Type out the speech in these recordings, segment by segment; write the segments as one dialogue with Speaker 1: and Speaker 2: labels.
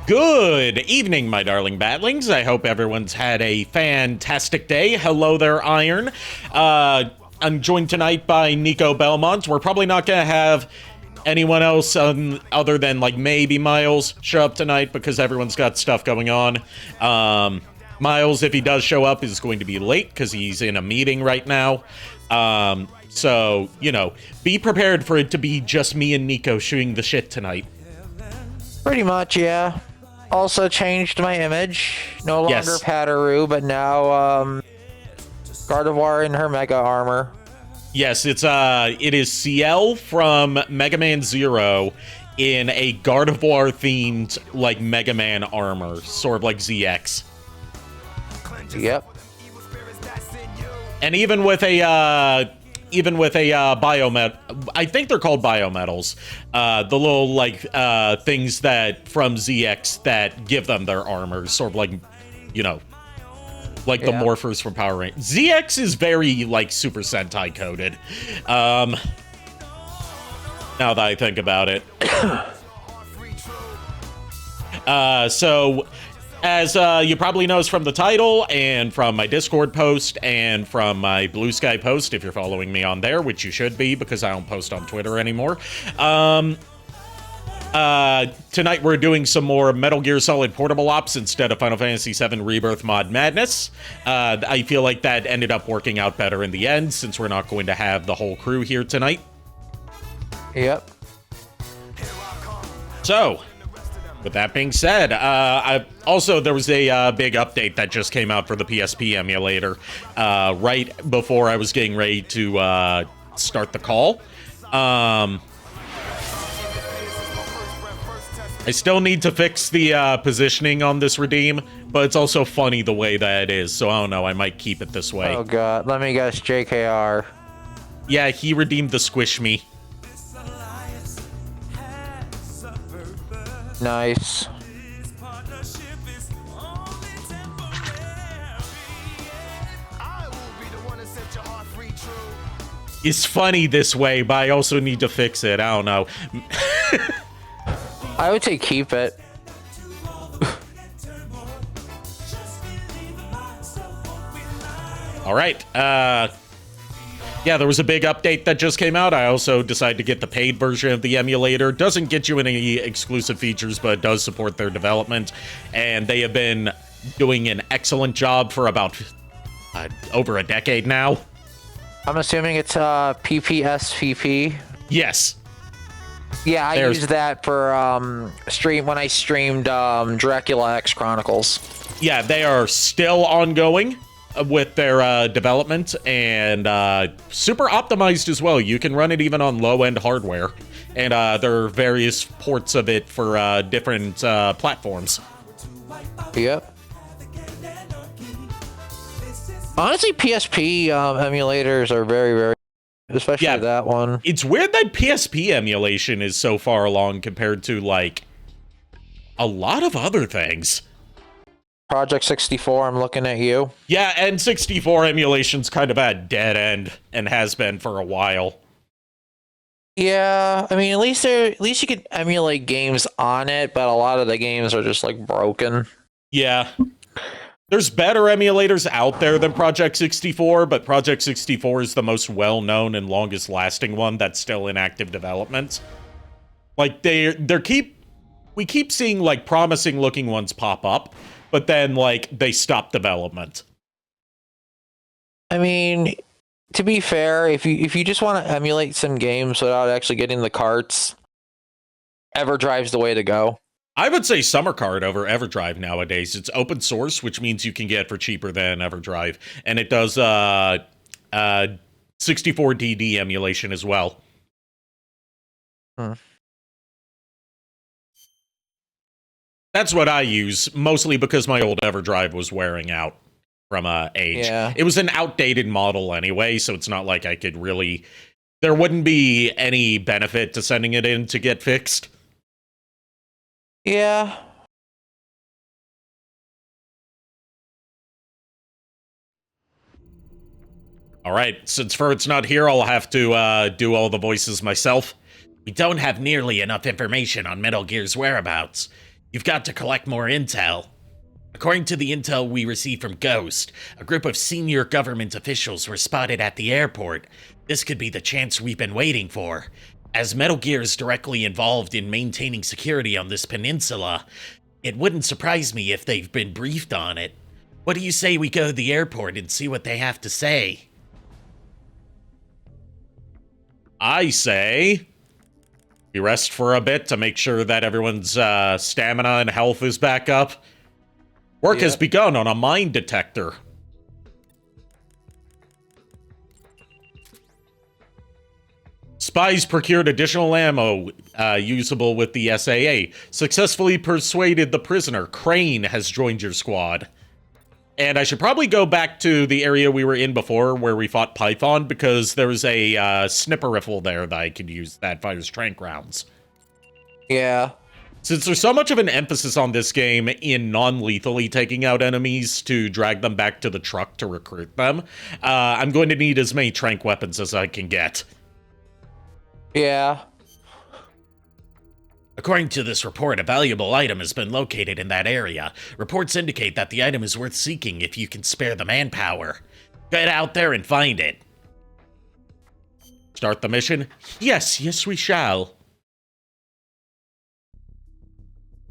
Speaker 1: Good evening, my darling batlings. I hope everyone's had a fantastic day. Hello there, Iron. I'm joined tonight by Nico Belmont. We're probably not going to have anyone else other than, like, maybe Miles show up tonight because everyone's got stuff going on. Miles, if he does show up, is going to be late because he's in a meeting right now. So, you know, be prepared for it to be just me and Nico shooting the shit tonight.
Speaker 2: Pretty much, yeah. Also changed my image. No longer
Speaker 1: Yes.
Speaker 2: Pataru, but now Gardevoir in her Mega Armor.
Speaker 1: Yes, it is CL from Mega Man Zero in a Gardevoir themed like Mega Man armor, sort of like ZX.
Speaker 2: Yep.
Speaker 1: And even with a biomet, I think they're called biometals, the little like things that from ZX that give them their armor, sort of like, you know, like the morphers from Power Rangers. ZX is very like Super Sentai coded. Now that I think about it. So as you probably noticed from the title and from my Discord post and from my Blue Sky post, if you're following me on there, which you should be because I don't post on Twitter anymore. Tonight we're doing some more Metal Gear Solid Portable Ops instead of Final Fantasy VII Rebirth Mod Madness. I feel like that ended up working out better in the end since we're not going to have the whole crew here tonight.
Speaker 2: Yep.
Speaker 1: So, with that being said, there was a big update that just came out for the PSP emulator right before I was getting ready to start the call. I still need to fix the positioning on this redeem, but it's also funny the way that it is, so I don't know, I might keep it this way.
Speaker 2: Oh god, let me guess, JKR.
Speaker 1: Yeah, he redeemed the Squish Me.
Speaker 2: Nice.
Speaker 1: It's funny this way, but I also need to fix it, I don't know.
Speaker 2: I would say keep it.
Speaker 1: All right. Yeah, there was a big update that just came out. I also decided to get the paid version of the emulator. Doesn't get you any exclusive features, but it does support their development. And they have been doing an excellent job for about over a decade now.
Speaker 2: I'm assuming it's PPSVP.
Speaker 1: Yes.
Speaker 2: Yeah, I used that for when I streamed Dracula X Chronicles.
Speaker 1: Yeah, they are still ongoing with their development and super optimized as well. You can run it even on low-end hardware, and there are various ports of it for different platforms.
Speaker 2: Yep. Honestly, PSP emulators are very, especially that one.
Speaker 1: It's weird that PSP emulation is so far along compared to, like, a lot of other things.
Speaker 2: Project 64, I'm looking at you.
Speaker 1: Yeah, N64 emulation's kind of at a dead end and has been for a while.
Speaker 2: Yeah, I mean, at least you can emulate games on it, but a lot of the games are just like broken.
Speaker 1: Yeah. There's better emulators out there than Project 64, but Project 64 is the most well-known and longest-lasting one that's still in active development. Like, we keep seeing, like, promising-looking ones pop up, but then, like, they stop development.
Speaker 2: I mean, to be fair, if you just want to emulate some games without actually getting the carts, EverDrive's the way to go.
Speaker 1: I would say Summer Card over EverDrive nowadays. It's open source, which means you can get it for cheaper than EverDrive, and it does 64DD emulation as well. That's what I use, mostly because my old EverDrive was wearing out from age.
Speaker 2: Yeah.
Speaker 1: It was an outdated model anyway, so it's not like I could really... There wouldn't be any benefit to sending it in to get fixed.
Speaker 2: Yeah.
Speaker 1: All right, since Ferd's not here, I'll have to do all the voices myself. We don't have nearly enough information on Metal Gear's whereabouts. You've got to collect more intel. According to the intel we received from Ghost, a group of senior government officials were spotted at the airport. This could be the chance we've been waiting for. As Metal Gear is directly involved in maintaining security on this peninsula, it wouldn't surprise me if they've been briefed on it. What do you say we go to the airport and see what they have to say? I say we rest for a bit to make sure that everyone's stamina and health is back up. Work has begun on a mine detector. Spies procured additional ammo usable with the SAA. Successfully persuaded the prisoner. Crane has joined your squad. And I should probably go back to the area we were in before where we fought Python, because there was a snipper rifle there that I could use that fires tranq rounds.
Speaker 2: Yeah.
Speaker 1: Since there's so much of an emphasis on this game in non-lethally taking out enemies to drag them back to the truck to recruit them, I'm going to need as many tranq weapons as I can get.
Speaker 2: Yeah.
Speaker 1: According to this report, a valuable item has been located in that area. Reports indicate that the item is worth seeking if you can spare the manpower. Get out there and find it. Start the mission? Yes, we shall.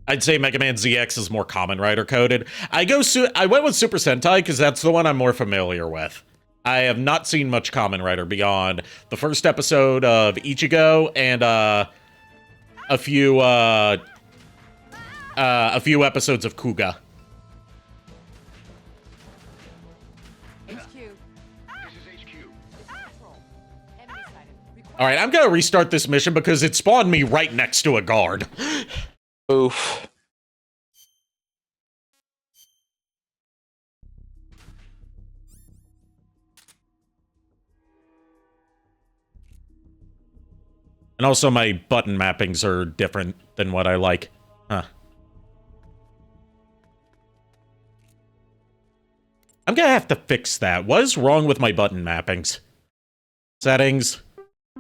Speaker 1: I'd say Mega Man ZX is more Kamen Rider coded. I went with Super Sentai because that's the one I'm more familiar with. I have not seen much Kamen Rider beyond the first episode of Ichigo and a few episodes of Kuga. All right, I'm gonna restart this mission because it spawned me right next to a guard.
Speaker 2: Oof.
Speaker 1: And also my button mappings are different than what I like. Huh. I'm gonna have to fix that. What is wrong with my button mappings? Settings,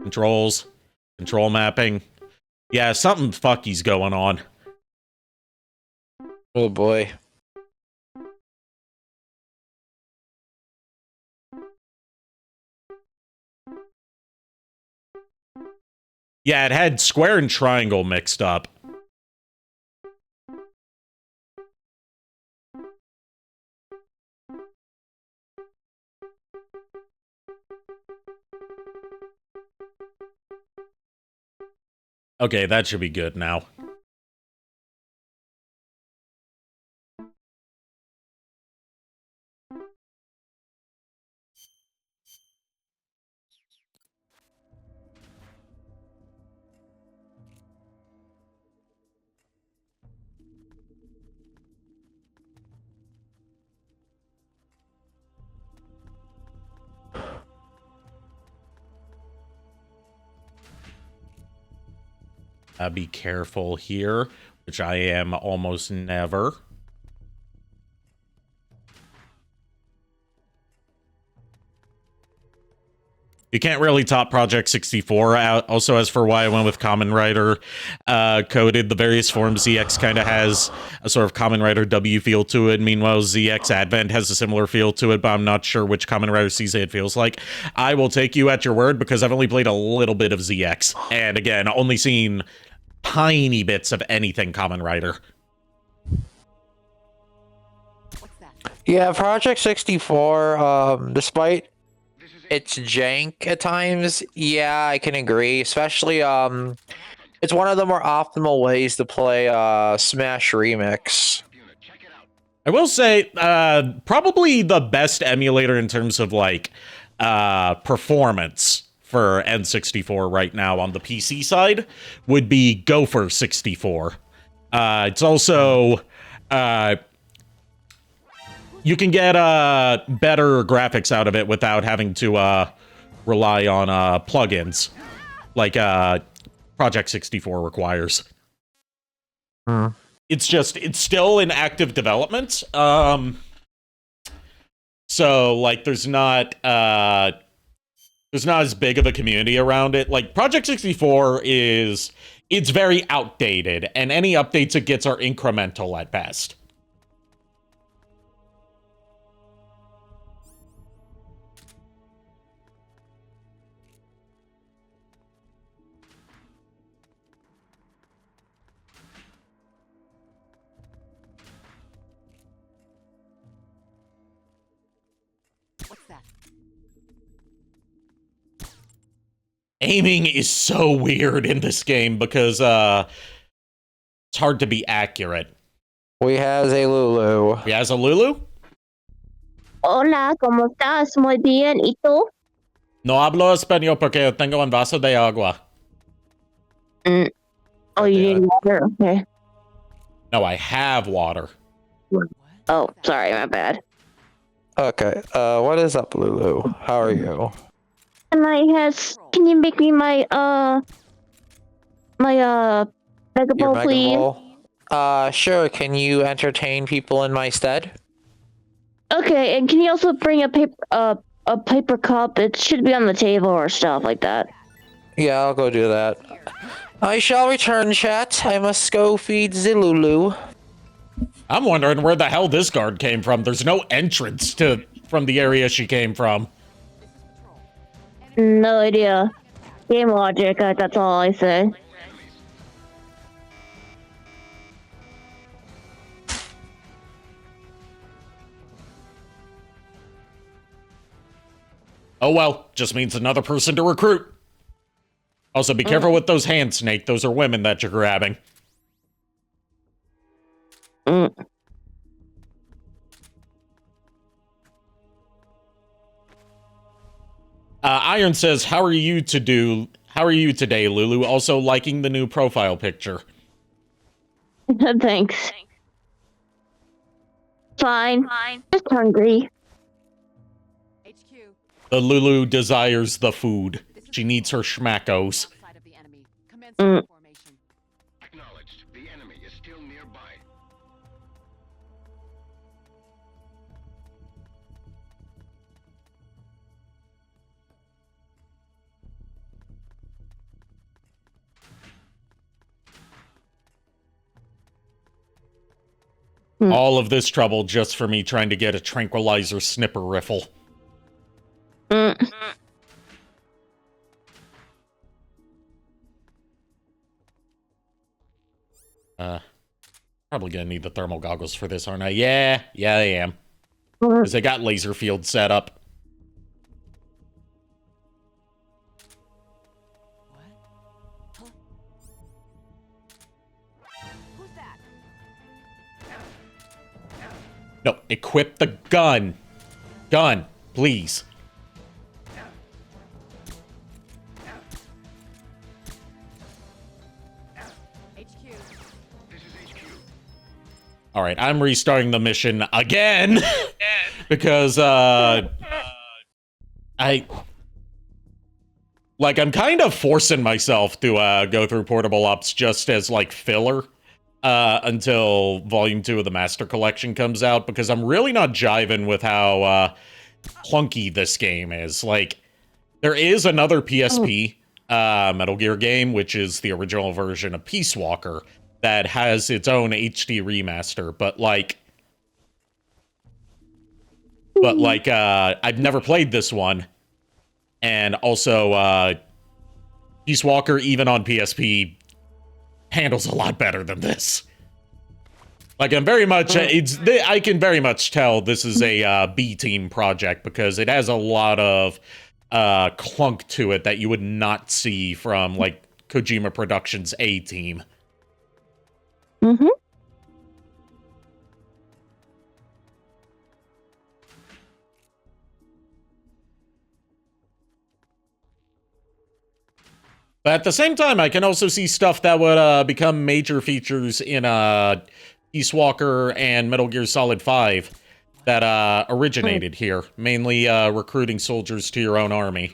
Speaker 1: controls, control mapping. Yeah, something fucky's going on.
Speaker 2: Oh boy.
Speaker 1: Yeah, it had square and triangle mixed up. Okay, that should be good now. Be careful here, which I am almost never. You can't really top Project 64. Also, as for why I went with Kamen Rider coded, the various forms, ZX kind of has a sort of Kamen Rider W feel to it. Meanwhile, ZX Advent has a similar feel to it, but I'm not sure which Kamen Rider CZ it feels like. I will take you at your word because I've only played a little bit of ZX. And again, only seen tiny bits of anything Kamen Rider.
Speaker 2: Yeah, Project 64, despite its jank at times, yeah, I can agree. Especially, it's one of the more optimal ways to play Smash Remix.
Speaker 1: I will say, probably the best emulator in terms of, like, performance for N64 right now on the PC side would be Gopher 64. It's also... you can get better graphics out of it without having to rely on plugins like Project 64 requires. It's still in active development. So like there's not as big of a community around it. Like Project 64 is it's very outdated, and any updates it gets are incremental at best. Aiming is so weird in this game because it's hard to be accurate.
Speaker 2: We have a Lulu.
Speaker 1: We has a Lulu?
Speaker 3: Hola, ¿cómo estás? Muy bien. ¿Y tú?
Speaker 1: No hablo español porque tengo un vaso de agua.
Speaker 3: Oh, you need water? Okay.
Speaker 1: No, I have water.
Speaker 3: Oh, sorry, my bad.
Speaker 2: Okay, what is up, Lulu? How are you?
Speaker 3: Can you make me my Mega
Speaker 2: Your
Speaker 3: Ball,
Speaker 2: Mega
Speaker 3: please?
Speaker 2: Ball? Sure, can you entertain people in my stead?
Speaker 3: Okay, and can you also bring a paper cup? It should be on the table or stuff like that.
Speaker 2: Yeah, I'll go do that. I shall return, chat. I must go feed the Lulu.
Speaker 1: I'm wondering where the hell this guard came from. There's no entrance from the area she came from.
Speaker 3: No idea. Game logic, that's all I say.
Speaker 1: Oh well, just means another person to recruit. Also, be careful with those hands, Snake. Those are women that you're grabbing. Iron says, how are you today, Lulu? Also liking the new profile picture.
Speaker 3: Thanks. Fine. Just hungry.
Speaker 1: The Lulu desires the food. She needs her schmackos.
Speaker 4: Acknowledged. The enemy is still nearby.
Speaker 1: All of this trouble just for me trying to get a tranquilizer snipper riffle. Probably gonna need the thermal goggles for this, aren't I? Yeah, I am. Because they got laser field set up. No, equip the gun. Gun, please. All right, I'm restarting the mission again because I'm kind of forcing myself to go through portable ops just as like filler until Volume 2 of the Master Collection comes out, because I'm really not jiving with how clunky this game is. Like, there is another PSP Metal Gear game, which is the original version of Peace Walker, that has its own HD remaster, but I've never played this one, and also Peace Walker, even on PSP, handles a lot better than this. Like, I'm very much, I can very much tell this is a B-team project, because it has a lot of clunk to it that you would not see from, like, Kojima Productions' A-team. But at the same time, I can also see stuff that would become major features in Peace Walker and Metal Gear Solid 5 that originated here, mainly recruiting soldiers to your own army.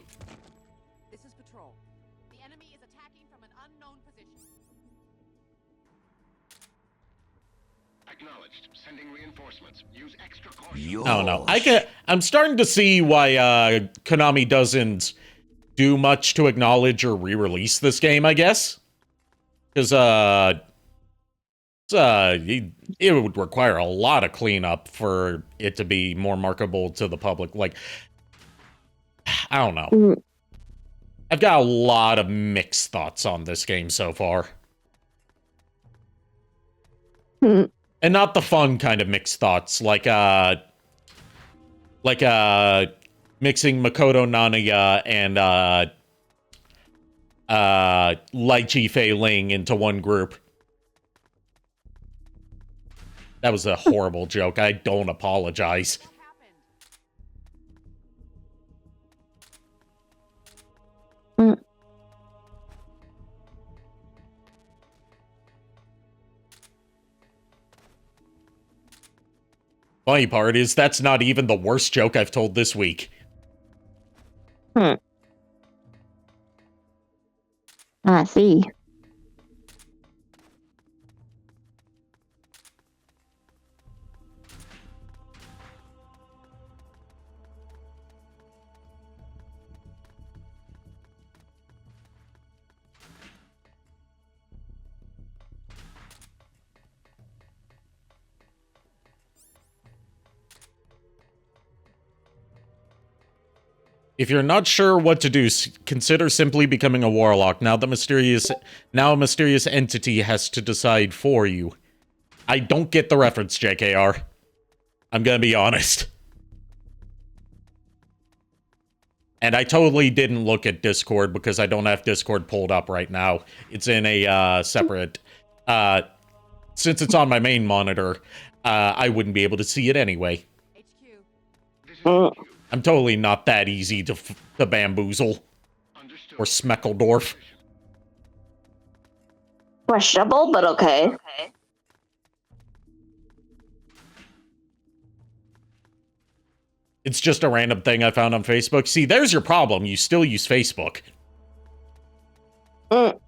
Speaker 5: This is Patrol. The enemy is attacking from an unknown position.
Speaker 4: Acknowledged. Sending reinforcements. Use extra caution.
Speaker 1: I don't know. I'm starting to see why Konami doesn't do much to acknowledge or re-release this game, I guess. Because, it would require a lot of cleanup for it to be more marketable to the public. Like, I don't know.
Speaker 3: Mm.
Speaker 1: I've got a lot of mixed thoughts on this game so far.
Speaker 3: Mm.
Speaker 1: And not the fun kind of mixed thoughts, like mixing Makoto Naniya and Lychee Fei Ling into one group. That was a horrible joke. I don't apologize.
Speaker 3: Mm.
Speaker 1: Funny part is that's not even the worst joke I've told this week.
Speaker 3: I see.
Speaker 1: If you're not sure what to do, consider simply becoming a warlock. Now a mysterious entity has to decide for you. I don't get the reference, JKR. I'm gonna be honest. And I totally didn't look at Discord because I don't have Discord pulled up right now. It's in a separate... since it's on my main monitor, I wouldn't be able to see it anyway.
Speaker 3: Mm.
Speaker 1: I'm totally not that easy to bamboozle. Or Smeckledorf.
Speaker 3: Questionable, but okay.
Speaker 1: It's just a random thing I found on Facebook. See, there's your problem. You still use Facebook.
Speaker 3: Mm.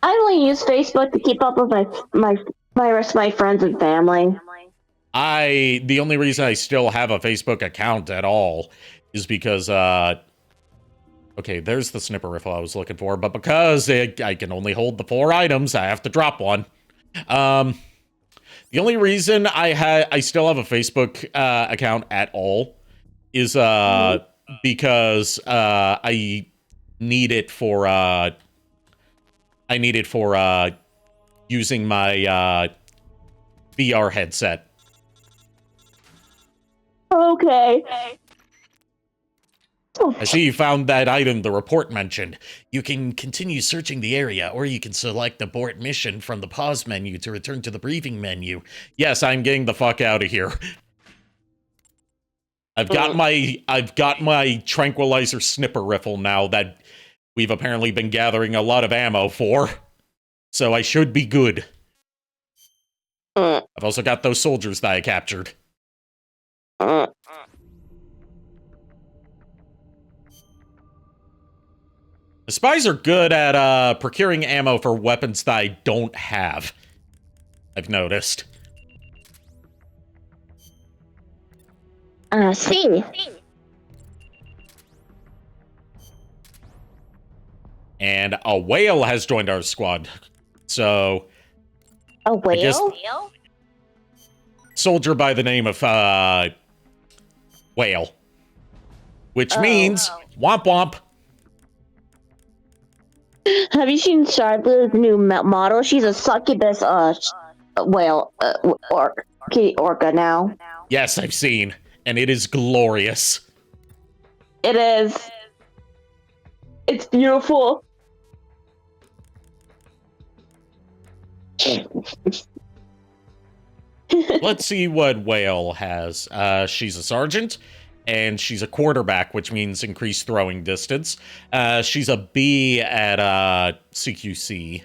Speaker 3: I only use Facebook to keep up with my rest of my friends and family.
Speaker 1: The only reason I still have a Facebook account at all is because, okay, there's the snipper rifle I was looking for, but because I can only hold the 4 items, I have to drop one. The only reason I still have a Facebook account at all is because I need it for using my VR headset.
Speaker 3: Okay.
Speaker 1: I see you found that item the report mentioned. You can continue searching the area, or you can select abort mission from the pause menu to return to the briefing menu. Yes, I'm getting the fuck out of here. I've got my tranquilizer snipper rifle now that we've apparently been gathering a lot of ammo for. So I should be good. I've also got those soldiers that I captured. The spies are good at procuring ammo for weapons that I don't have. I've noticed.
Speaker 3: See.
Speaker 1: And a whale has joined our squad. So...
Speaker 3: A whale?
Speaker 1: Soldier by the name of, Whale. Which means, womp womp.
Speaker 3: Have you seen Sharpler's new model? She's a succubus, whale, orca now.
Speaker 1: Yes, I've seen. And it is glorious.
Speaker 3: It is. It's beautiful.
Speaker 1: Let's see what Whale has. She's a sergeant, and she's a quarterback, which means increased throwing distance. She's a B at CQC.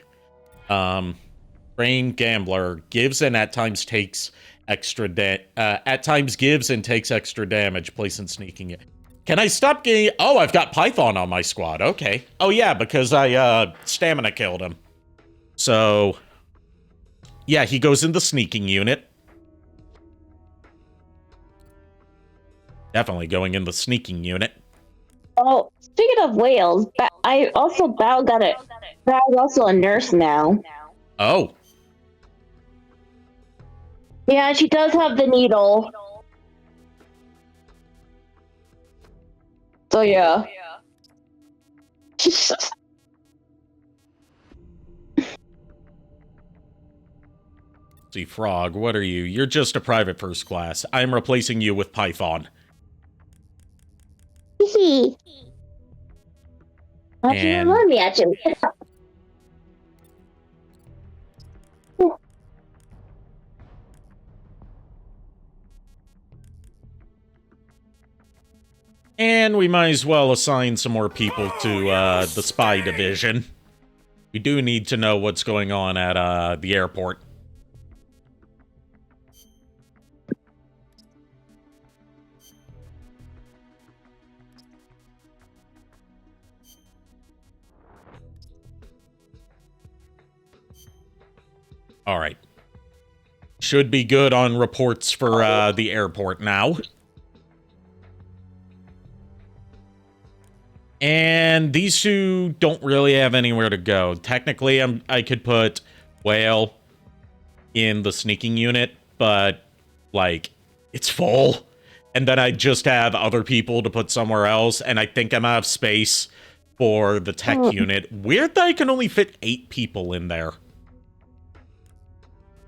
Speaker 1: Brain gambler, gives and at times takes extra gives and takes extra damage, place in sneaking it. Can I stop getting... Oh, I've got Python on my squad. Okay. Oh, yeah, because I stamina killed him. So, yeah, he goes in the sneaking unit. Definitely going in the sneaking unit.
Speaker 3: Oh, speaking of whales, I also Bao got it. Bao's also a nurse now.
Speaker 1: Oh.
Speaker 3: Yeah, she does have the needle. So yeah.
Speaker 1: See, Frog, what are you? You're just a private first class. I'm replacing you with Python.
Speaker 3: Hee.
Speaker 1: And
Speaker 3: Let me actually.
Speaker 1: And we might as well assign some more people to the spy division. We do need to know what's going on at the airport. All right. Should be good on reports for the airport now. And these two don't really have anywhere to go. Technically, I could put Whale in the sneaking unit, but, like, it's full. And then I just have other people to put somewhere else, and I think I'm out of space for the tech unit. Weird that I can only fit 8 people in there.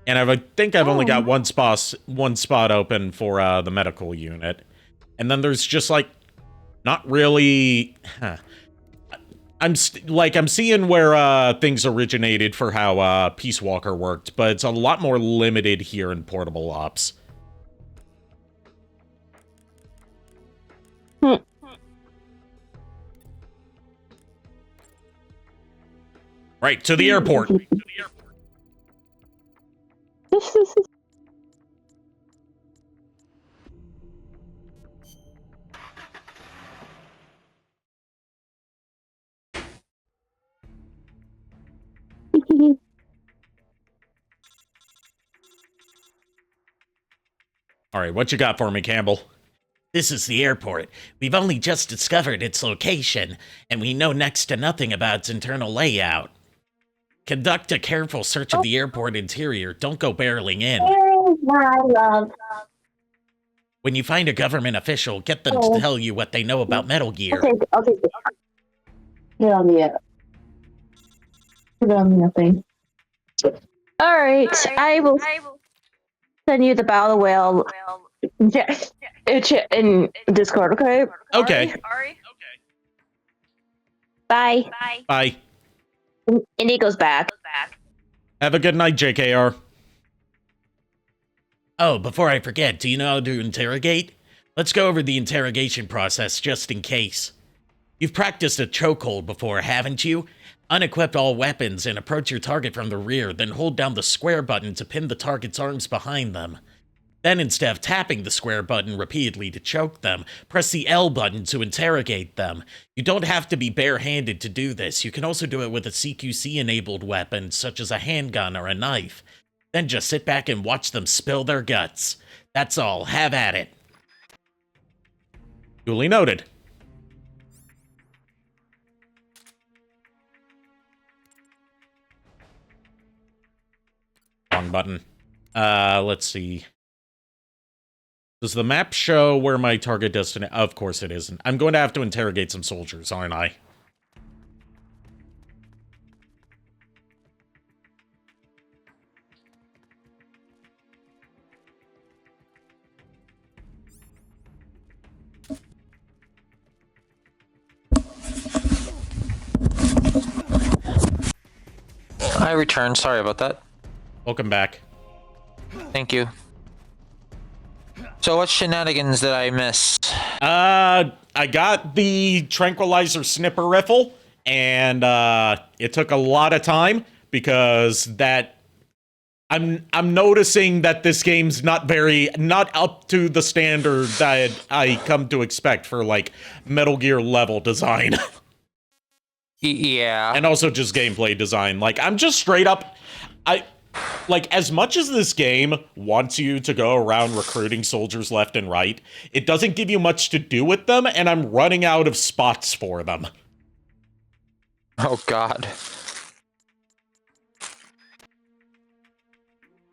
Speaker 1: And I think I've only got one spot open for the medical unit. And then there's just, like, not really... I'm seeing where things originated for how Peace Walker worked, but it's a lot more limited here in Portable Ops. Right, to the airport. All right, what you got for me, Campbell?
Speaker 6: This is the airport. We've only just discovered its location, and we know next to nothing about its internal layout. Conduct a careful search of the airport interior. Don't go barreling in.
Speaker 3: My love.
Speaker 6: When you find a government official, get them to tell you what they know about Metal Gear.
Speaker 3: Okay. Get on the thing. All right, I will send you the Battle Whale in Discord, okay?
Speaker 1: Okay.
Speaker 3: Bye.
Speaker 1: Bye.
Speaker 3: And he goes back.
Speaker 1: Have a good night, JKR.
Speaker 6: Oh, before I forget, do you know how to interrogate? Let's go over the interrogation process just in case. You've practiced a chokehold before, haven't you? Unequip all weapons and approach your target from the rear, then hold down the square button to pin the target's arms behind them. Then instead of tapping the square button repeatedly to choke them, press the L button to interrogate them. You don't have to be barehanded to do this. You can also do it with a CQC-enabled weapon, such as a handgun or a knife. Then just sit back and watch them spill their guts. That's all. Have at it.
Speaker 1: Duly noted. Wrong button. Let's see. Does the map show where my target destination? Of course it isn't. I'm going to have to interrogate some soldiers, aren't I?
Speaker 2: I returned. Sorry about that.
Speaker 1: Welcome back.
Speaker 2: Thank you. So what shenanigans did I miss?
Speaker 1: I got the tranquilizer snipper rifle, and it took a lot of time because I'm noticing that this game's not up to the standard that I come to expect for like Metal Gear level design.
Speaker 2: Yeah.
Speaker 1: And also just gameplay design. Like I'm just straight up like, as much as this game wants you to go around recruiting soldiers left and right, it doesn't give you much to do with them, and I'm running out of spots for them.
Speaker 2: Oh, God.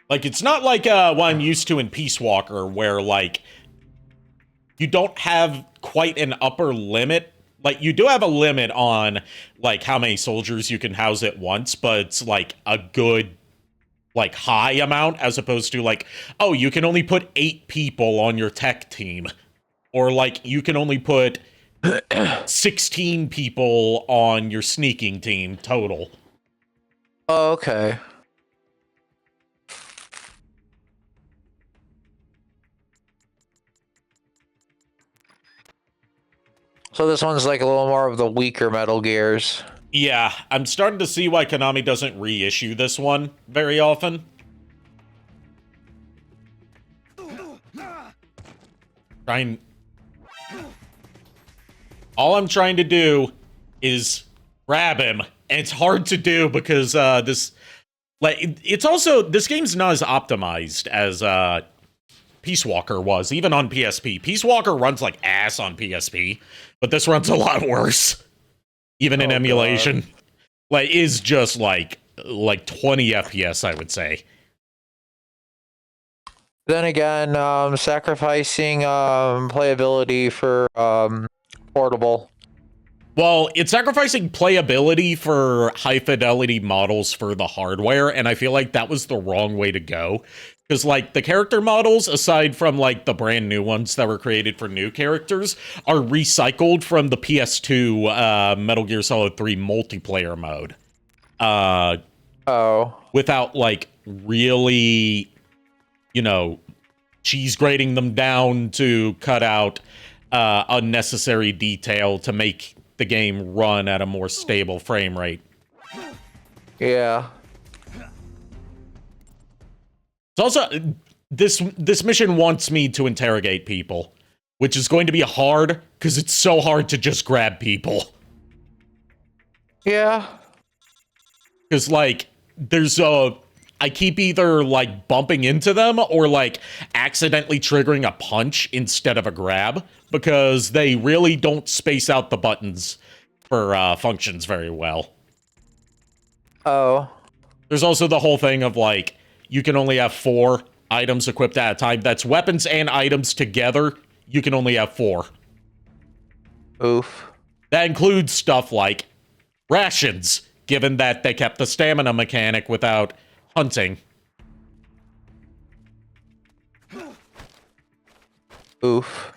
Speaker 1: Like, it's not like what I'm used to in Peace Walker, where, like, you don't have quite an upper limit. Like, you do have a limit on, like, how many soldiers you can house at once, but it's, like, a good, like, high amount, as opposed to, like, oh, you can only put 8 people on your tech team. Or, like, you can only put 16 people on your sneaking team total.
Speaker 2: Oh, okay. So this one's like a little more of the weaker Metal Gears.
Speaker 1: Yeah, I'm starting to see why Konami doesn't reissue this one very often. All I'm trying to do is grab him, and it's hard to do because this game's not as optimized as Peace Walker was, even on PSP. Peace Walker runs like ass on PSP, but this runs a lot worse, even in emulation.
Speaker 2: God.
Speaker 1: Like, is just like 20 FPS, I would say.
Speaker 2: Then again, sacrificing playability for portable.
Speaker 1: Well, it's sacrificing playability for high-fidelity models for the hardware, and I feel like that was the wrong way to go. Because, like, the character models, aside from, like, the brand new ones that were created for new characters, are recycled from the PS2 Metal Gear Solid 3 multiplayer mode. Without, like, really, you know, cheese grating them down to cut out unnecessary detail to make the game run at a more stable frame rate.
Speaker 2: Yeah.
Speaker 1: It's also, this mission wants me to interrogate people, which is going to be hard, because it's so hard to just grab people.
Speaker 2: Yeah.
Speaker 1: Because, like, I keep either, like, bumping into them or, like, accidentally triggering a punch instead of a grab, because they really don't space out the buttons for functions very well.
Speaker 2: Oh.
Speaker 1: There's also the whole thing of, like, you can only have 4 items equipped at a time. That's weapons and items together. You can only have 4.
Speaker 2: Oof.
Speaker 1: That includes stuff like rations, given that they kept the stamina mechanic without hunting.
Speaker 2: Oof.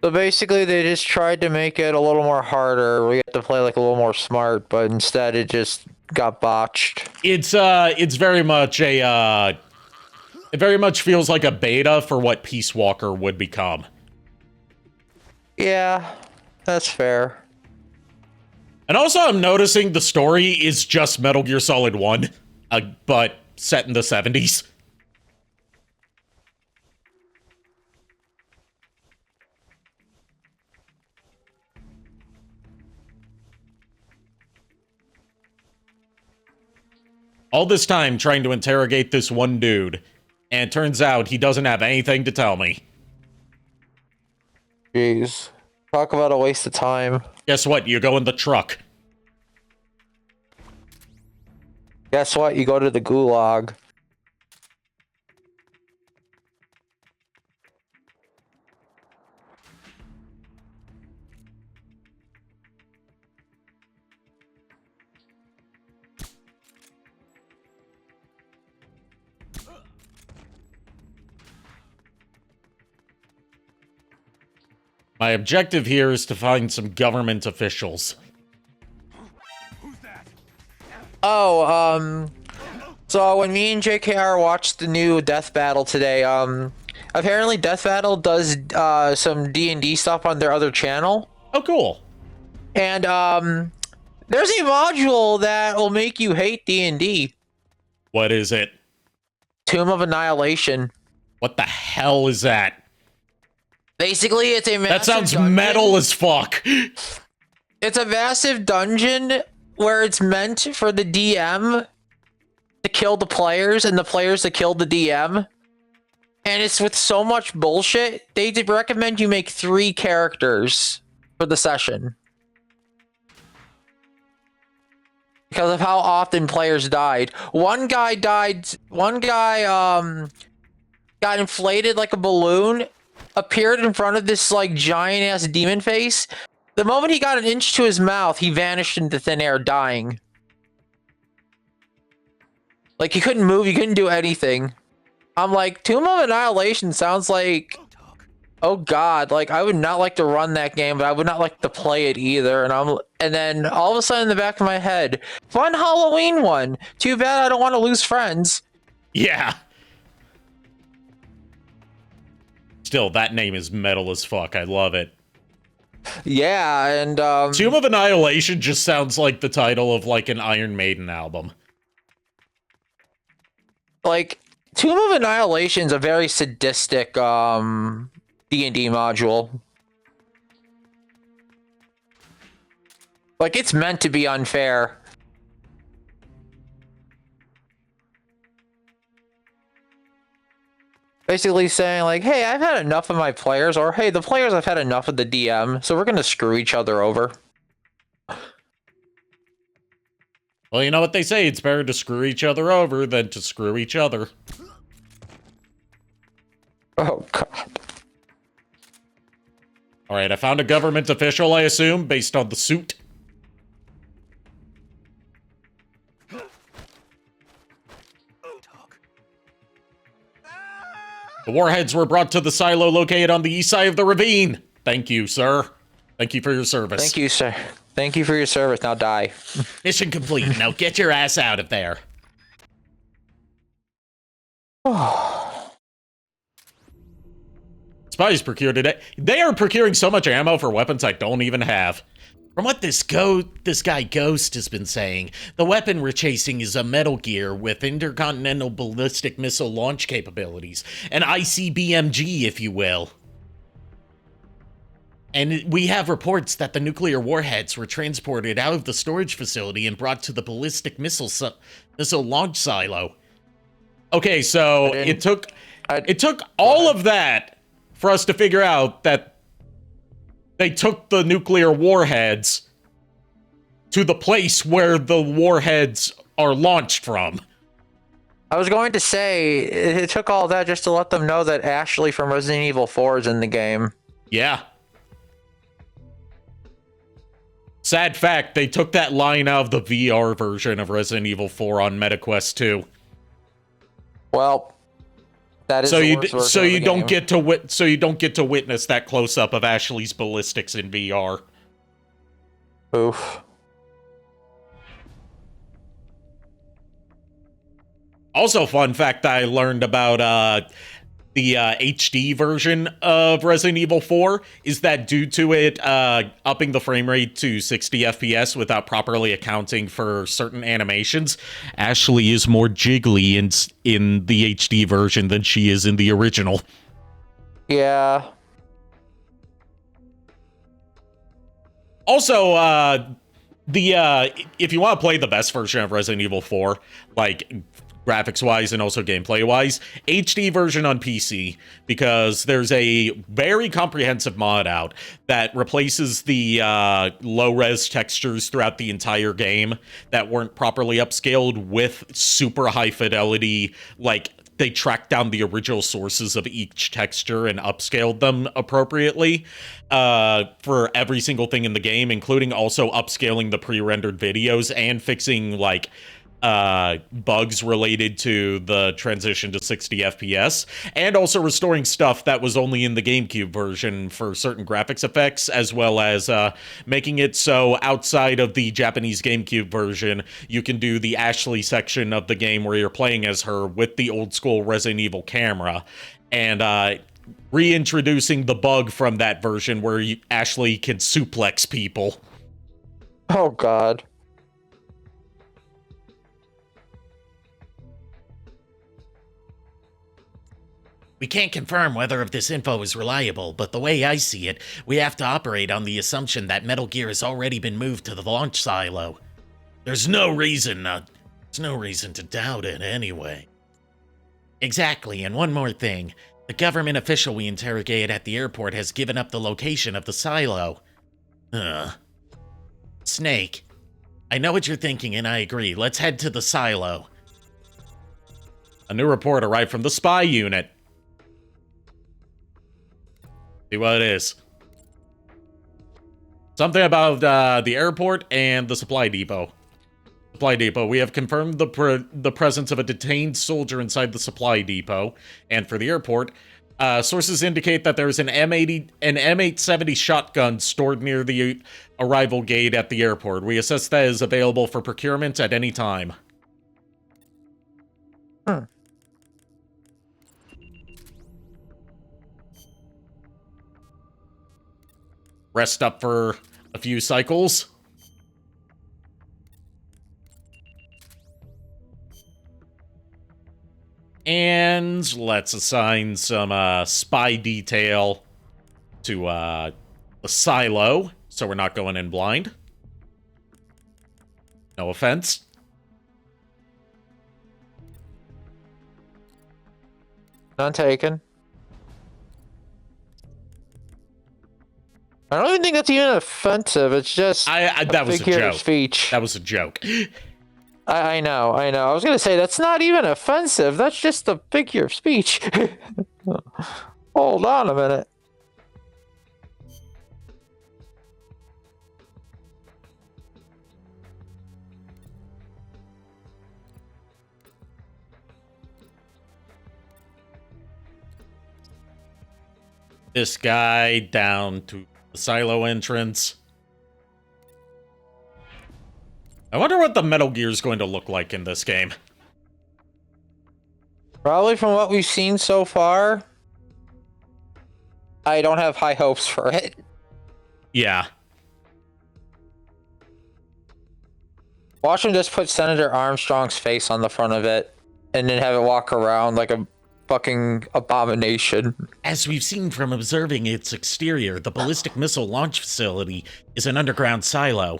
Speaker 2: So basically, they just tried to make it a little more harder. We had to play like a little more smart, but instead it just got botched.
Speaker 1: It's very much it very much feels like a beta for what Peace Walker would become.
Speaker 2: Yeah, that's fair.
Speaker 1: And also, I'm noticing the story is just Metal Gear Solid 1, but set in the 70s. All this time trying to interrogate this one dude, and it turns out he doesn't have anything to tell me.
Speaker 2: Jeez. Talk about a waste of time.
Speaker 1: Guess what? You go in the truck.
Speaker 2: Guess what? You go to the gulag.
Speaker 1: My objective here is to find some government officials.
Speaker 2: Oh, so when me and JKR watched the new Death Battle today, apparently Death Battle does, some D&D stuff on their other channel.
Speaker 1: Oh, cool.
Speaker 2: And, there's a module that will make you hate D&D.
Speaker 1: What is it?
Speaker 2: Tomb of Annihilation.
Speaker 1: What the hell is that?
Speaker 2: Basically, it's a massive
Speaker 1: That sounds
Speaker 2: dungeon.
Speaker 1: metal as fuck.
Speaker 2: It's a massive dungeon where it's meant for the DM to kill the players and the players to kill the DM. And it's with so much bullshit, they did recommend you make 3 characters for the session. Because of how often players died. One guy got inflated like a balloon, appeared in front of this like giant ass demon face. The moment he got an inch to his mouth, he vanished into thin air, dying. Like, he couldn't move, he couldn't do anything. I'm like, Tomb of Annihilation sounds like, oh god, like, I would not like to run that game, but I would not like to play it either. And then all of a sudden in the back of my head, fun Halloween one. Too bad I don't want to lose friends.
Speaker 1: Yeah. Still, that name is metal as fuck. I love it.
Speaker 2: Yeah, and
Speaker 1: Tomb of Annihilation just sounds like the title of like an Iron Maiden album.
Speaker 2: Like, Tomb of Annihilation is a very sadistic D&D module. Like, it's meant to be unfair. Basically saying, like, hey, I've had enough of my players, or hey, the players have had enough of the DM, so we're gonna screw each other over.
Speaker 1: Well, you know what they say, it's better to screw each other over than to screw each other.
Speaker 2: Oh, God.
Speaker 1: Alright, I found a government official, I assume, based on the suit. The warheads were brought to the silo located on the east side of the ravine. Thank you, sir. Thank you for your service.
Speaker 2: Thank you, sir. Thank you for your service. Now die.
Speaker 6: Mission complete. Now get your ass out of there.
Speaker 1: Spies procured it. They are procuring so much ammo for weapons I don't even have.
Speaker 6: From what this guy Ghost has been saying, the weapon we're chasing is a Metal Gear with intercontinental ballistic missile launch capabilities. An ICBMG, if you will. And we have reports that the nuclear warheads were transported out of the storage facility and brought to the ballistic missile launch silo.
Speaker 1: Okay, so it took all of that for us to figure out that they took the nuclear warheads to the place where the warheads are launched from.
Speaker 2: I was going to say, it took all that just to let them know that Ashley from Resident Evil 4 is in the game.
Speaker 1: Yeah. Sad fact, they took that line out of the VR version of Resident Evil 4 on MetaQuest 2.
Speaker 2: Well, that is
Speaker 1: so you don't get to witness that close up of Ashley's ballistics in VR.
Speaker 2: Oof.
Speaker 1: Also, fun fact I learned about the HD version of Resident Evil 4 is that due to it upping the frame rate to 60 FPS without properly accounting for certain animations, Ashley is more jiggly in the HD version than she is in the original.
Speaker 2: Yeah.
Speaker 1: Also, if you want to play the best version of Resident Evil 4, like graphics-wise and also gameplay-wise, HD version on PC, because there's a very comprehensive mod out that replaces the low-res textures throughout the entire game that weren't properly upscaled with super high-fidelity, like, they tracked down the original sources of each texture and upscaled them appropriately for every single thing in the game, including also upscaling the pre-rendered videos and fixing, like, bugs related to the transition to 60 FPS, and also restoring stuff that was only in the GameCube version for certain graphics effects, as well as making it so outside of the Japanese GameCube version, you can do the Ashley section of the game where you're playing as her with the old school Resident Evil camera, and reintroducing the bug from that version where Ashley can suplex people.
Speaker 2: Oh, God.
Speaker 6: We can't confirm whether if this info is reliable, but the way I see it, we have to operate on the assumption that Metal Gear has already been moved to the launch silo. There's no reason there's no reason to doubt it anyway. Exactly, and one more thing. The government official we interrogated at the airport has given up the location of the silo. Snake, I know what you're thinking, and I agree. Let's head to the silo.
Speaker 1: A new report arrived from the spy unit. See what it is. Something about the airport and the supply depot. Supply depot. We have confirmed the presence of a detained soldier inside the supply depot. And for the airport, sources indicate that there's an M870 shotgun stored near the arrival gate at the airport. We assess that is available for procurement at any time. Rest up for a few cycles. And let's assign some spy detail to the silo, so we're not going in blind. No offense.
Speaker 2: None taken. I don't even think that's even offensive. It's just
Speaker 1: that was a
Speaker 2: figure
Speaker 1: joke.
Speaker 2: of speech.
Speaker 1: That was a joke.
Speaker 2: I know. I was gonna say that's not even offensive. That's just a figure of speech. Hold on a minute.
Speaker 1: This guy down to the silo entrance. I wonder what the Metal Gear is going to look like in this game.
Speaker 2: Probably from what we've seen so far, I don't have high hopes for it.
Speaker 1: Yeah.
Speaker 2: Watch him just put Senator Armstrong's face on the front of it and then have it walk around like a fucking abomination.
Speaker 6: As we've seen from observing its exterior, the ballistic missile launch facility is an underground silo.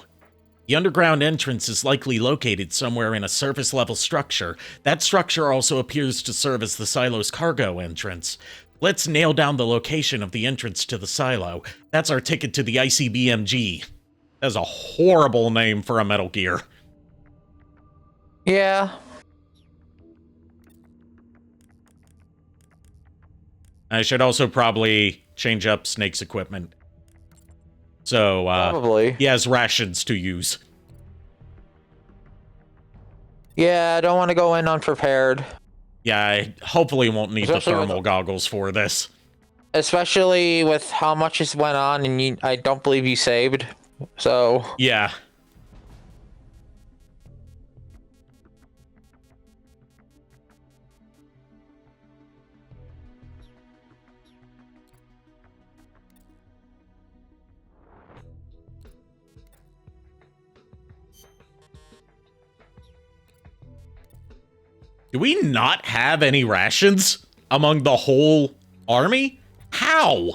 Speaker 6: The underground entrance is likely located somewhere in a surface-level structure. That structure also appears to serve as the silo's cargo entrance. Let's nail down the location of the entrance to the silo. That's our ticket to the ICBMG. That's a horrible name for a Metal Gear.
Speaker 2: Yeah.
Speaker 1: I should also probably change up Snake's equipment. So,
Speaker 2: Probably.
Speaker 1: he has rations to use.
Speaker 2: Yeah, I don't want to go in unprepared.
Speaker 1: Yeah, I hopefully won't need
Speaker 2: Especially
Speaker 1: the
Speaker 2: with-
Speaker 1: thermal goggles for this.
Speaker 2: Especially with how much has went on and I don't believe you saved. So,
Speaker 1: Yeah. Do we not have any rations among the whole army? How?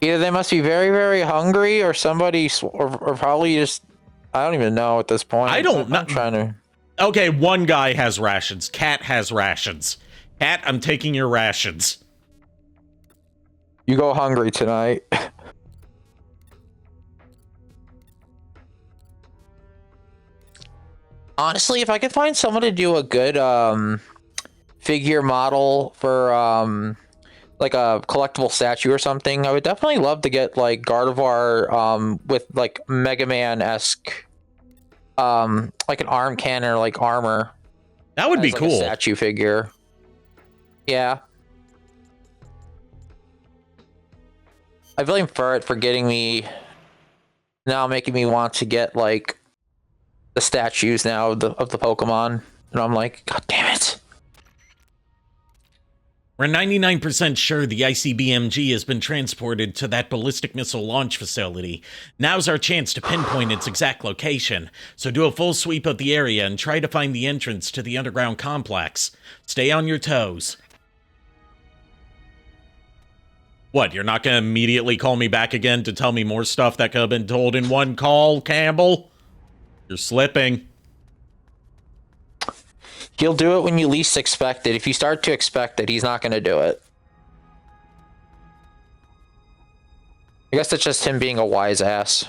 Speaker 2: either they must be very, very hungry or somebody, or probably just, I don't even know at this point.
Speaker 1: I don't know.
Speaker 2: I'm trying to.
Speaker 1: Okay, one guy has rations. Cat has rations. Cat, I'm taking your rations.
Speaker 2: You go hungry tonight. Honestly, if I could find someone to do a good figure model for like a collectible statue or something, I would definitely love to get like Gardevoir with like Mega Man-esque like an arm cannon or like armor.
Speaker 1: That would be
Speaker 2: as, like, a
Speaker 1: cool.
Speaker 2: statue figure. Yeah. I blame Furret for getting me now, making me want to get like the statues now of the Pokemon, and I'm like, God damn it!
Speaker 6: We're 99% sure the ICBMG has been transported to that ballistic missile launch facility. Now's our chance to pinpoint its exact location, so do a full sweep of the area and try to find the entrance to the underground complex. Stay on your toes.
Speaker 1: What, you're not gonna immediately call me back again to tell me more stuff that could have been told in one call, Campbell? You're slipping.
Speaker 2: He'll do it when you least expect it. If you start to expect it, he's not going to do it. I guess it's just him being a wise ass.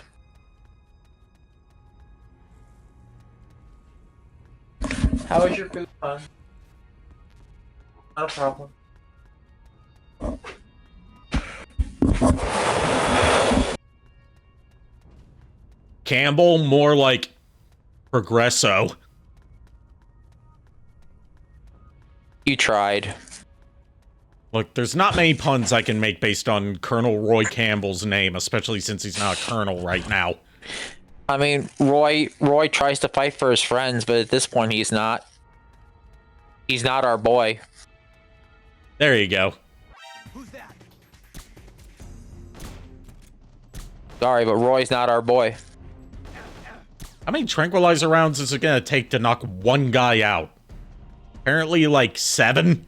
Speaker 2: How was your food, hon? Not a problem.
Speaker 1: Campbell, more like Progresso.
Speaker 2: You tried.
Speaker 1: Look, there's not many puns I can make based on Colonel Roy Campbell's name, especially since he's not a colonel right now.
Speaker 2: I mean, Roy tries to fight for his friends, but at this point he's not. He's not our boy.
Speaker 1: There you go.
Speaker 4: Who's that?
Speaker 2: Sorry, but Roy's not our boy.
Speaker 1: How many tranquilizer rounds is it gonna take to knock one guy out? Apparently, like 7?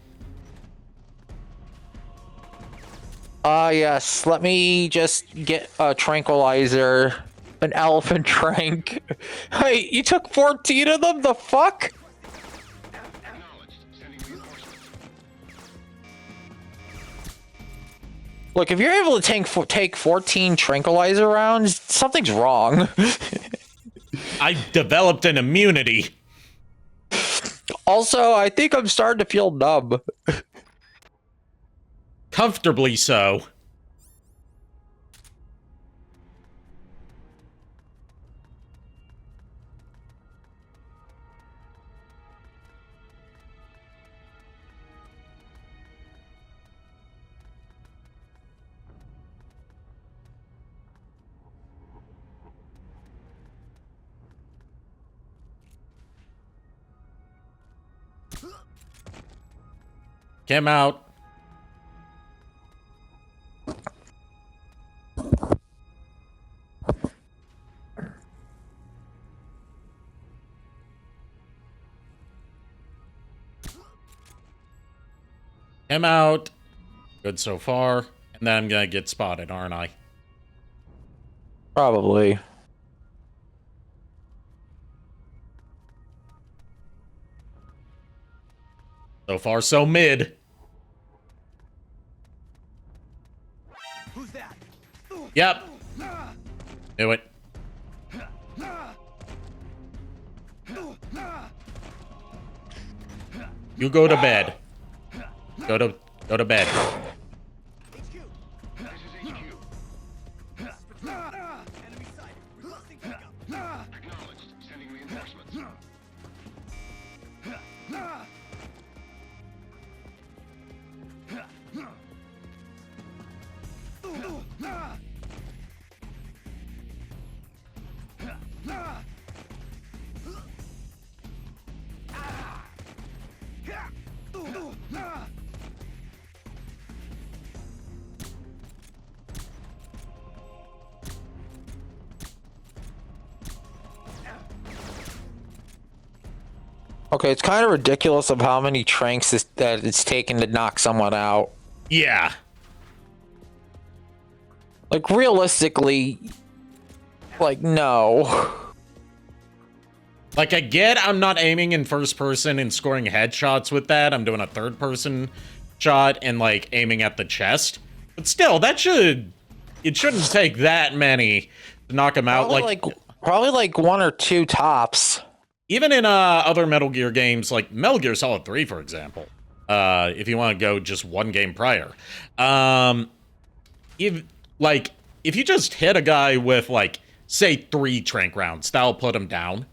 Speaker 2: Yes. Let me just get a tranquilizer. An elephant trank. Hey, you took 14 of them? The fuck?
Speaker 4: Acknowledged. Sending reinforcements.
Speaker 2: Look, if you're able to take 14 tranquilizer rounds, something's wrong.
Speaker 1: I developed an immunity.
Speaker 2: Also, I think I'm starting to feel numb.
Speaker 1: Comfortably so. Came out. Came out. Good so far. And then I'm gonna get spotted, aren't I?
Speaker 2: Probably.
Speaker 1: So far, so mid.
Speaker 4: Who's that?
Speaker 1: Yep. Knew it. You go to bed. Go to bed.
Speaker 4: HQ. This is HQ. Enemy sighted. Requesting pickup. Acknowledged. Sending reinforcements.
Speaker 2: Okay, it's kind of ridiculous of how many tranks that it's taken to knock someone out.
Speaker 1: Yeah.
Speaker 2: Like, realistically, like, no.
Speaker 1: Like, I get I'm not aiming in first person and scoring headshots with that. I'm doing a third person shot and, like, aiming at the chest. But still, it shouldn't take that many to knock him out.
Speaker 2: Probably like 1 or 2 tops.
Speaker 1: Even in other Metal Gear games, like Metal Gear Solid 3, for example, if you want to go just one game prior, if you just hit a guy with, like, say 3 trank rounds, that'll put him down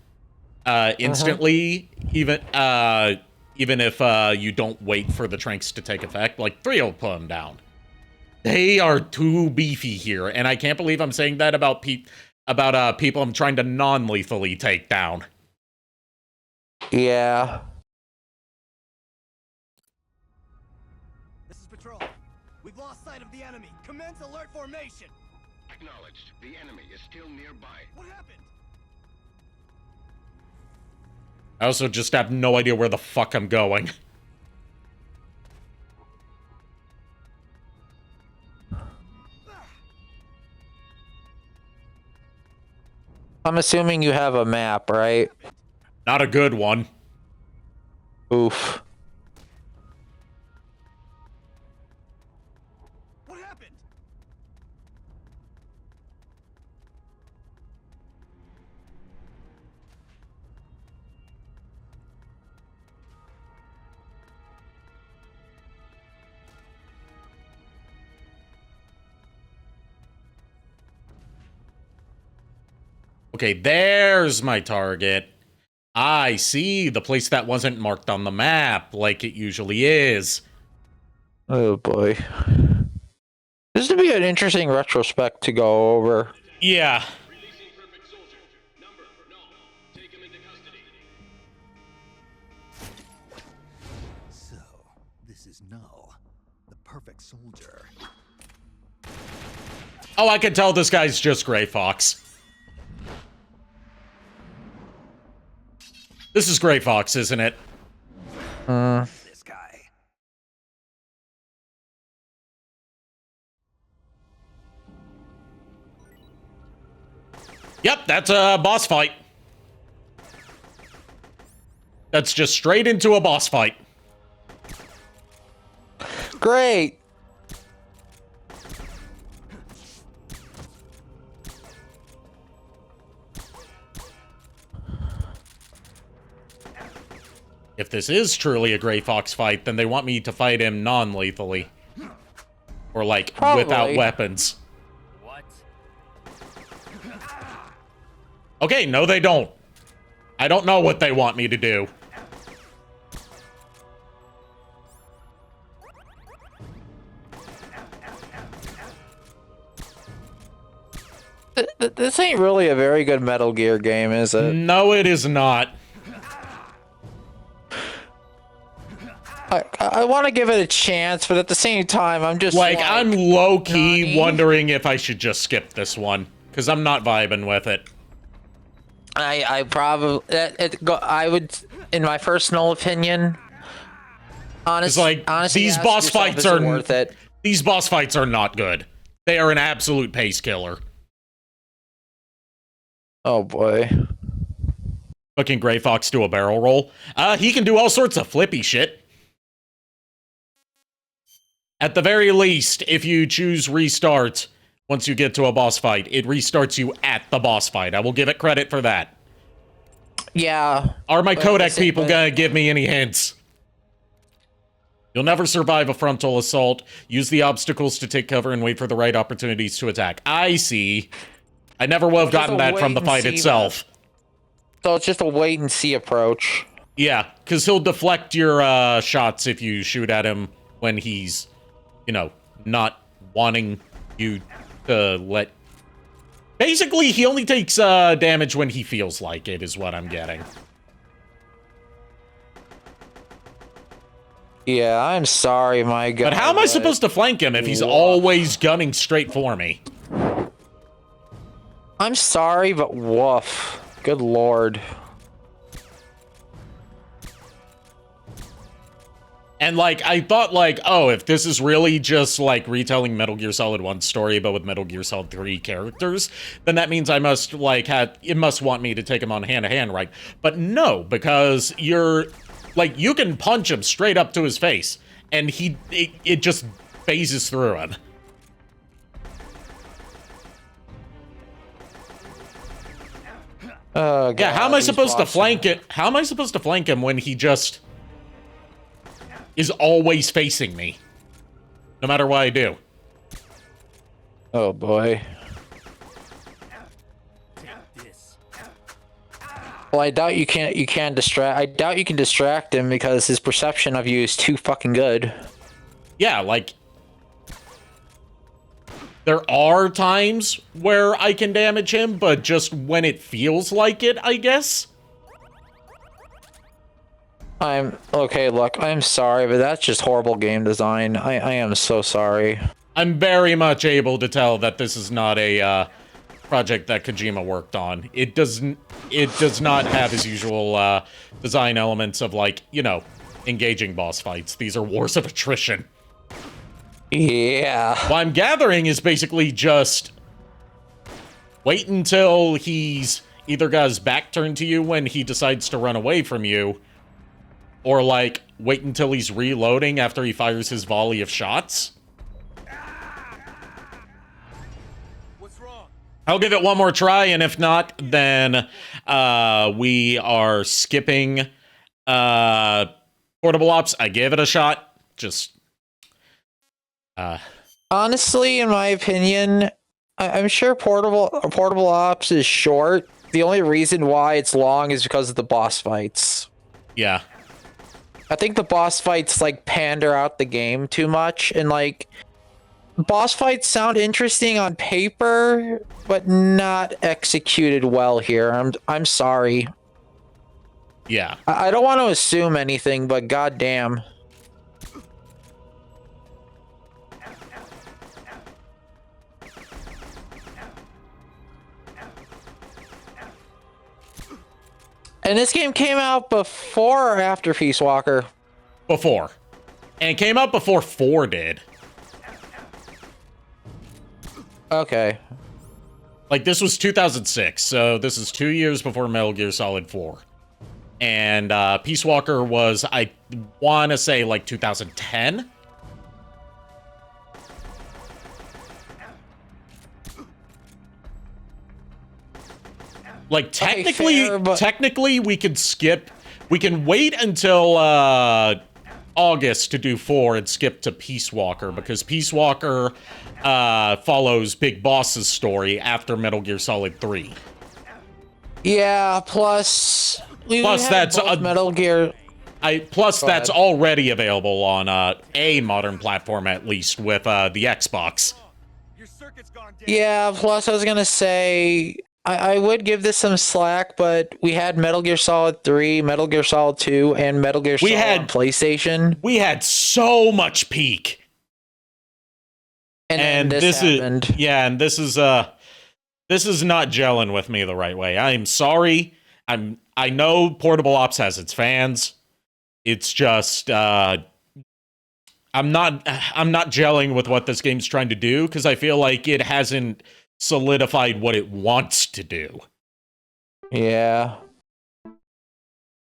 Speaker 1: instantly, even if you don't wait for the tranks to take effect. Like, 3 will put him down. They are too beefy here, and I can't believe I'm saying that about people I'm trying to non-lethally take down.
Speaker 2: Yeah.
Speaker 7: This is Patrol. We've lost sight of the enemy. Commence alert formation.
Speaker 4: Acknowledged. The enemy is still nearby.
Speaker 7: What happened?
Speaker 1: I also just have no idea where the fuck I'm going.
Speaker 2: I'm assuming you have a map, right?
Speaker 1: Not a good one.
Speaker 2: Oof.
Speaker 7: What happened?
Speaker 1: Okay, there's my target. I see the place that wasn't marked on the map like it usually is.
Speaker 2: Oh boy. This would be an interesting retrospect to go over.
Speaker 1: Yeah.
Speaker 4: Releasing perfect soldier. Number, no. Take him into custody.
Speaker 7: So, this is Null, the perfect soldier.
Speaker 1: Oh, I can tell this guy's just Gray Fox. This is Gray Fox, isn't it?
Speaker 7: This guy.
Speaker 1: Yep, that's a boss fight. That's just straight into a boss fight.
Speaker 2: Great.
Speaker 1: If this is truly a Gray Fox fight, then they want me to fight him non-lethally. Or, like,
Speaker 2: Probably.
Speaker 1: without weapons.
Speaker 7: What?
Speaker 1: Okay, no they don't. I don't know what they want me to do.
Speaker 2: This ain't really a very good Metal Gear game, is it?
Speaker 1: No, it is not.
Speaker 2: I want to give it a chance, but at the same time, I'm just
Speaker 1: Like, I'm low-key
Speaker 2: Nani?
Speaker 1: wondering if I should just skip this one. Because I'm not vibing with it.
Speaker 2: I probably I would, in my personal opinion.
Speaker 1: It's like,
Speaker 2: honestly,
Speaker 1: these
Speaker 2: ask
Speaker 1: boss
Speaker 2: yourself,
Speaker 1: fights
Speaker 2: is
Speaker 1: are
Speaker 2: it worth it.
Speaker 1: These boss fights are not good. They are an absolute pace killer.
Speaker 2: Oh boy.
Speaker 1: But can Gray Fox do a barrel roll? He can do all sorts of flippy shit. At the very least, if you choose restart once you get to a boss fight, it restarts you at the boss fight. I will give it credit for that.
Speaker 2: Yeah.
Speaker 1: Are my
Speaker 2: But
Speaker 1: codec
Speaker 2: listen,
Speaker 1: people
Speaker 2: but-
Speaker 1: gonna give me any hints? You'll never survive a frontal assault. Use the obstacles to take cover and wait for the right opportunities to attack. I see. I never would have
Speaker 2: Just
Speaker 1: gotten
Speaker 2: a
Speaker 1: that from the
Speaker 2: wait and
Speaker 1: fight
Speaker 2: see
Speaker 1: itself.
Speaker 2: So it's just a wait and see approach.
Speaker 1: Yeah, because he'll deflect your shots if you shoot at him when he's, you know, not wanting you to let... Basically, he only takes damage when he feels like it, is what I'm getting.
Speaker 2: Yeah, I'm sorry, my God.
Speaker 1: But how am I supposed to flank him if he's always gunning straight for me?
Speaker 2: I'm sorry, but woof. Good lord.
Speaker 1: And, like, I thought, like, oh, if this is really just, like, retelling Metal Gear Solid 1's story, but with Metal Gear Solid 3 characters, then that means I must, like, it must want me to take him on hand-to-hand, right? But no, because you're, like, you can punch him straight up to his face, and it just phases through him.
Speaker 2: Oh,
Speaker 1: Yeah, how am I
Speaker 2: God,
Speaker 1: supposed to
Speaker 2: these
Speaker 1: flank it? How am I supposed to flank him when he just is always facing me? No matter what I do.
Speaker 2: Oh boy.
Speaker 7: This.
Speaker 2: Well, I doubt you can distract. I doubt you can distract him because his perception of you is too fucking good.
Speaker 1: Yeah, like, there are times where I can damage him, but just when it feels like it, I guess.
Speaker 2: I'm okay. Look, I'm sorry, but that's just horrible game design. I am so sorry.
Speaker 1: I'm very much able to tell that this is not a project that Kojima worked on. It does not have his usual design elements of, like, you know, engaging boss fights. These are wars of attrition.
Speaker 2: Yeah.
Speaker 1: What I'm gathering is basically just wait until he's either got his back turned to you when he decides to run away from you, or, like, wait until he's reloading after he fires his volley of shots.
Speaker 7: What's wrong?
Speaker 1: I'll give it one more try, and if not, then we are skipping Portable Ops. I gave it a shot. Just...
Speaker 2: Honestly, in my opinion, I'm sure Portable Ops is short. The only reason why it's long is because of the boss fights.
Speaker 1: Yeah.
Speaker 2: I think the boss fights, like, pander out the game too much, and, like, boss fights sound interesting on paper, but not executed well here. I'm sorry.
Speaker 1: Yeah.
Speaker 2: I don't want to assume anything, but goddamn. And this game came out before or after Peace Walker?
Speaker 1: Before. And it came out before 4 did.
Speaker 2: Okay.
Speaker 1: Like, this was 2006, so this is 2 years before Metal Gear Solid 4. And Peace Walker was, I want to say, like, 2010? Like, technically,
Speaker 2: fair, but...
Speaker 1: technically, we could skip... We can wait until August to do 4 and skip to Peace Walker, because Peace Walker follows Big Boss's story after Metal Gear Solid 3.
Speaker 2: Yeah, plus...
Speaker 1: Plus, that's
Speaker 2: Metal Gear...
Speaker 1: That's already available on a modern platform, at least, with the Xbox.
Speaker 7: Your circuit's gone down.
Speaker 2: Yeah, plus I was gonna say... I would give this some slack, but we had Metal Gear Solid 3, Metal Gear Solid 2, and Metal Gear Solid on PlayStation.
Speaker 1: We had so much peak.
Speaker 2: And this happened.
Speaker 1: And this is not gelling with me the right way. I'm sorry. I know Portable Ops has its fans. It's just I'm not gelling with what this game's trying to do, because I feel like it hasn't solidified what it wants to do.
Speaker 2: Yeah.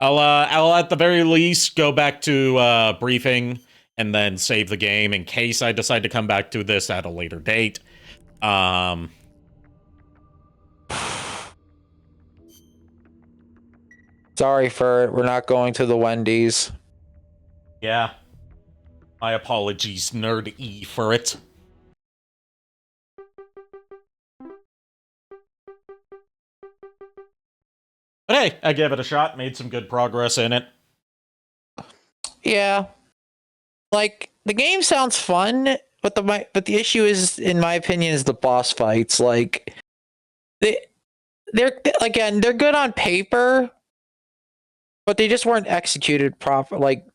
Speaker 1: I'll at the very least go back to briefing and then save the game in case I decide to come back to this at a later date. Sorry
Speaker 2: for it. We're not going to the Wendy's.
Speaker 1: Yeah. My apologies, Nerd E, for it. But hey, I gave it a shot, made some good progress in it.
Speaker 2: Yeah. Like, the game sounds fun, but the issue is, in my opinion, is the boss fights. Like, they're good on paper, but they just weren't executed proper. Like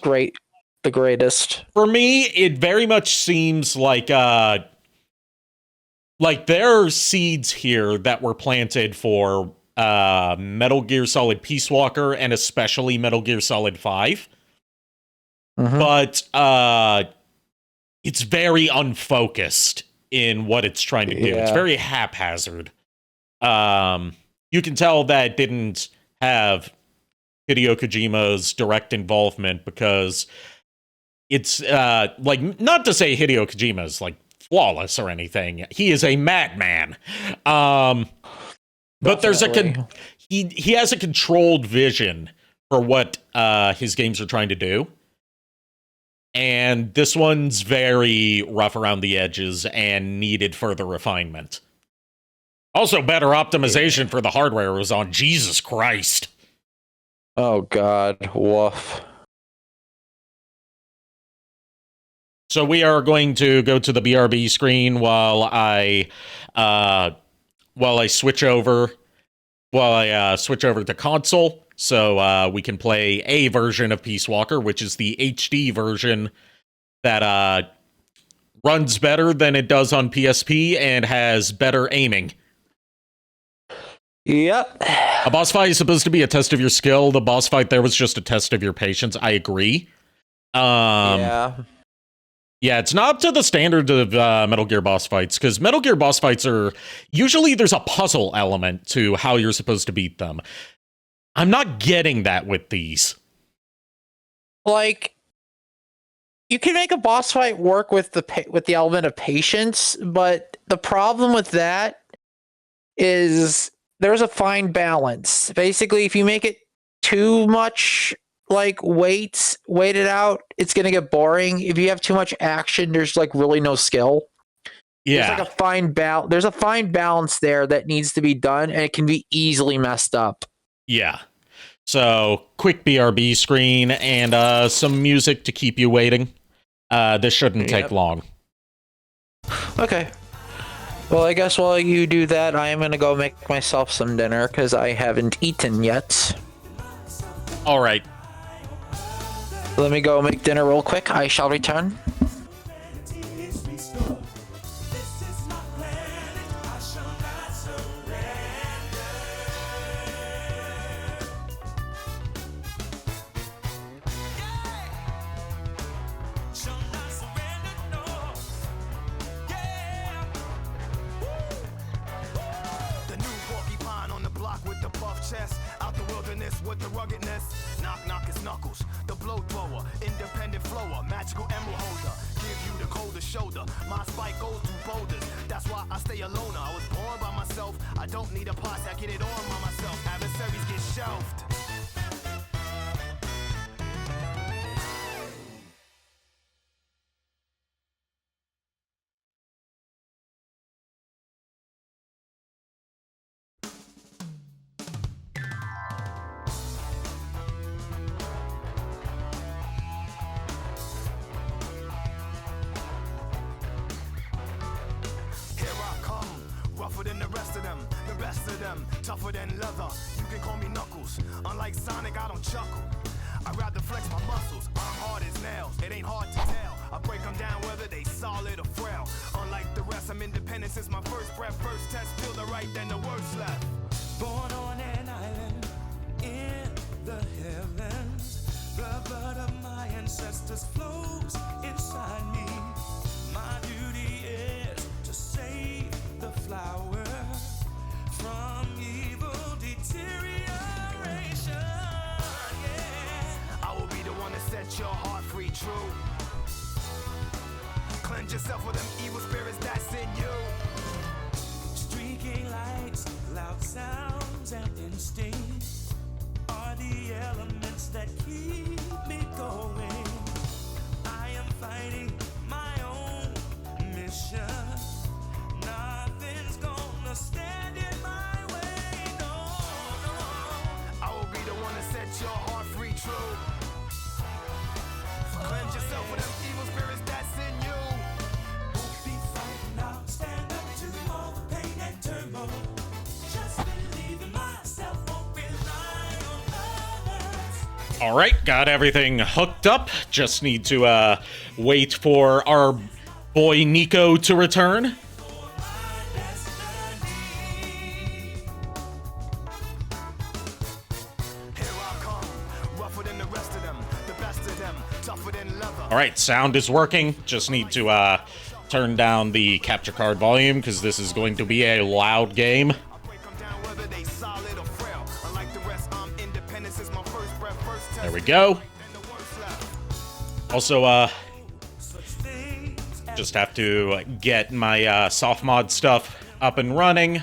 Speaker 2: the greatest.
Speaker 1: For me, it very much seems like there are seeds here that were planted for Metal Gear Solid Peace Walker, and especially Metal Gear Solid 5. Mm-hmm. But it's very unfocused in what it's trying to do. It's very haphazard. You can tell that it didn't have Hideo Kojima's direct involvement, because it's not to say Hideo Kojima is like flawless or anything. He is a madman. But there's he has a controlled vision for what his games are trying to do. And this one's very rough around the edges and needed further refinement. Also, better optimization for the hardware was on. Jesus Christ.
Speaker 2: Oh God, woof.
Speaker 1: So we are going to go to the BRB screen while I switch over to console, so we can play a version of Peace Walker, which is the HD version that runs better than it does on PSP and has better aiming.
Speaker 2: Yep.
Speaker 1: A boss fight is supposed to be a test of your skill. The boss fight there was just a test of your patience. I agree.
Speaker 2: Yeah.
Speaker 1: Yeah, it's not up to the standard of Metal Gear boss fights, because Metal Gear boss fights are usually there's a puzzle element to how you're supposed to beat them. I'm not getting that with these.
Speaker 2: Like, you can make a boss fight work with the element of patience, but the problem with that is there's a fine balance. Basically, if you make it too much like waited out, it's gonna get boring. If you have too much action, there's like really no skill.
Speaker 1: Yeah.
Speaker 2: There's like there's a fine balance there that needs to be done, and it can be easily messed up.
Speaker 1: Yeah. So, quick BRB screen and some music to keep you waiting. This shouldn't take long.
Speaker 2: Okay. Well, I guess while you do that, I am gonna go make myself some dinner because I haven't eaten yet.
Speaker 1: All right.
Speaker 2: Let me go make dinner real quick. I shall return.
Speaker 7: Out the wilderness with the ruggedness. Knock, knock, it's Knuckles, the blow thrower, independent flower, magical emerald holder. Give you the coldest shoulder. My spike goes through boulders. That's why I stay alone. I was born by myself. I don't need a posse. I get it on by myself. Adversaries get shelved. Rougher than the rest of them, the best of them, tougher than leather. You can call me Knuckles. Unlike Sonic, I don't chuckle. I'd rather flex my muscles. I'm hard as nails. It ain't hard to tell. I break them down whether they solid or frail. Unlike the rest, I'm independent since my first breath. First test, feel the right, then the worst left. Born on an island in the heavens. The blood of my ancestors flows inside me. My duty is to save the flower from evil deterioration. Yeah. I will be the one to set your heart free, true. Cleanse yourself of them evil spirits that's in you. Streaking lights, loud sounds, and instincts are the elements that keep me going. I am fighting my own mission. Nothing's gonna stand in my way, no, no. I will be the one to set your heart free, true. Cleanse yourself of them evil spirits that's in you. Won't be fighting, I'll stand up to all the pain and turmoil. Just believe in myself, won't rely on others.
Speaker 1: All right, got everything hooked up. Just need to wait for our boy Nico to return. All right, sound is working. Just need to turn down the capture card volume because this is going to be a loud game. There we go. Also, just have to get my soft mod stuff up and running.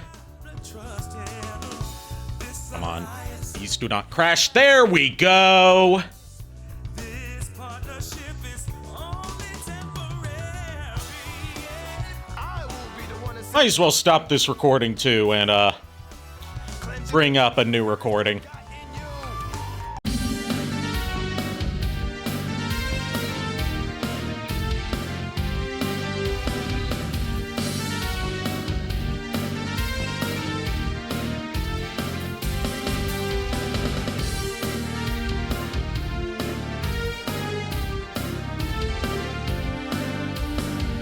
Speaker 1: Come on, please do not crash. There we go. Might as well stop this recording too and bring up a new recording.